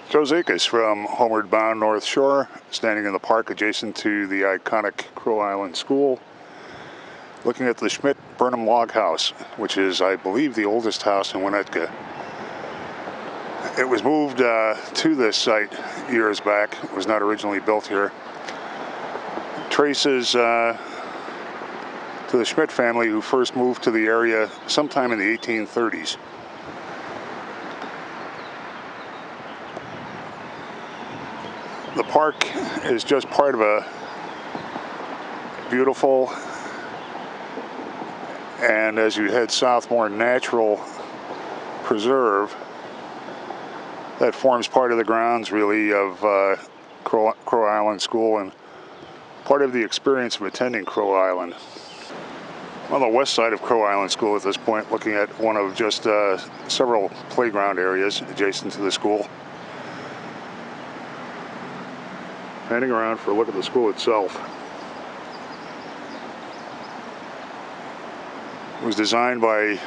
Joe Zakis from Homeward Bound North Shore, standing in the park adjacent to the iconic Crow Island School, looking at the Schmidt Burnham Log House, which is, I believe, the oldest house in Winnetka. It was moved to this site years back. It was not originally built here. Traces to the Schmidt family, who first moved to the area sometime in the 1830s. The park is just part of a beautiful, and as you head south, more natural preserve that forms part of the grounds, really, of Crow Island School and part of the experience of attending Crow Island. On the west side of Crow Island School at this point, looking at one of just several playground areas adjacent to the school. Panning around for a look at the school itself. It was designed by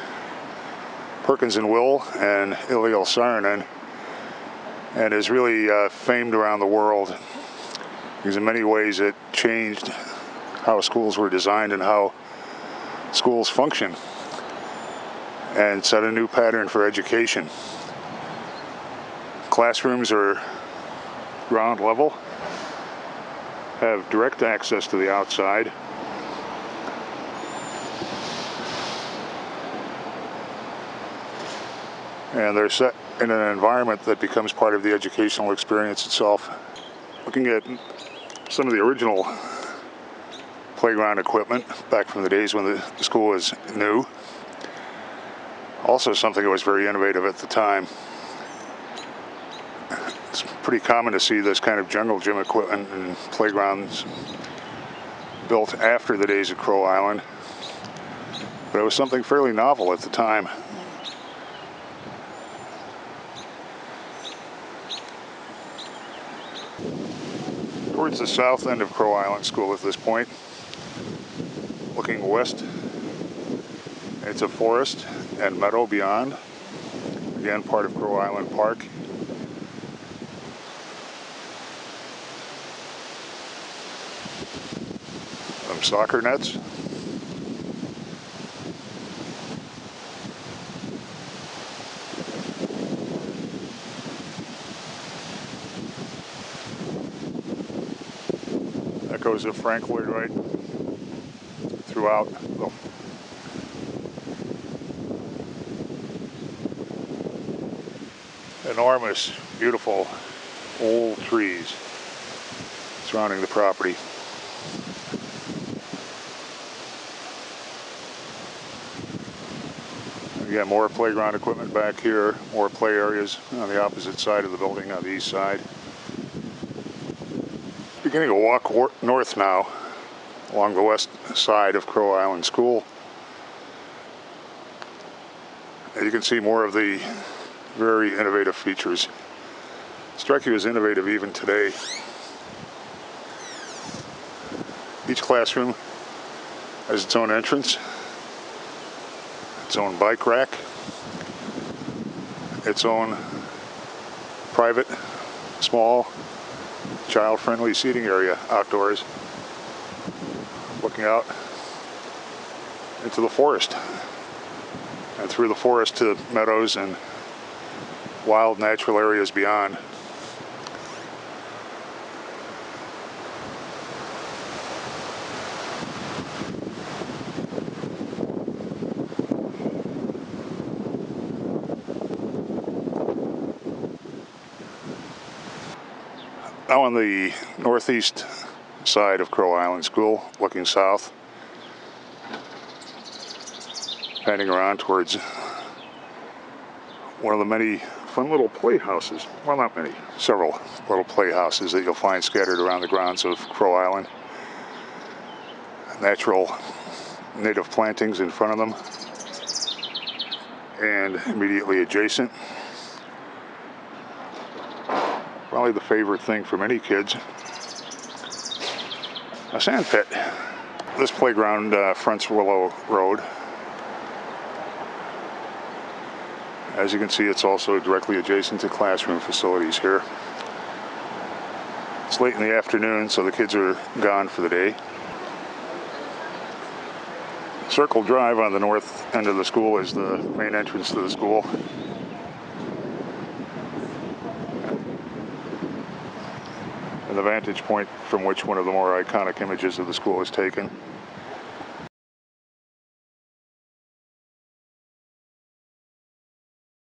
Perkins and Will and Eliel Saarinen, and is really famed around the world because in many ways it changed how schools were designed and how schools function, and set a new pattern for education. Classrooms are ground level, have direct access to the outside. And they're set in an environment that becomes part of the educational experience itself. Looking at some of the original playground equipment back from the days when the school was new. Also something that was very innovative at the time. It's pretty common to see this kind of jungle gym equipment and playgrounds built after the days of Crow Island, but it was something fairly novel at the time. Towards the south end of Crow Island School at this point, looking west, it's a forest and meadow beyond, again part of Crow Island Park. Some soccer nets. Echoes of Frank Lloyd Wright throughout. Enormous, beautiful old trees surrounding the property. Again, more playground equipment back here, more play areas on the opposite side of the building on the east side. Beginning to walk north now along the west side of Crow Island School. And you can see more of the very innovative features. Strike you as innovative even today. Each classroom has its own entrance, its own bike rack, its own private, small, child-friendly seating area outdoors, looking out into the forest and through the forest to meadows and wild natural areas beyond. Now on the northeast side of Crow Island School, looking south, panning around towards one of the many fun little playhouses. Well, not many, several little playhouses that you'll find scattered around the grounds of Crow Island. Natural native plantings in front of them, and immediately adjacent, probably the favorite thing for many kids, a sand pit. This playground fronts Willow Road. As you can see, it's also directly adjacent to classroom facilities here. It's late in the afternoon, so the kids are gone for the day. Circle Drive on the north end of the school is the main entrance to the school. And the vantage point from which one of the more iconic images of the school is taken.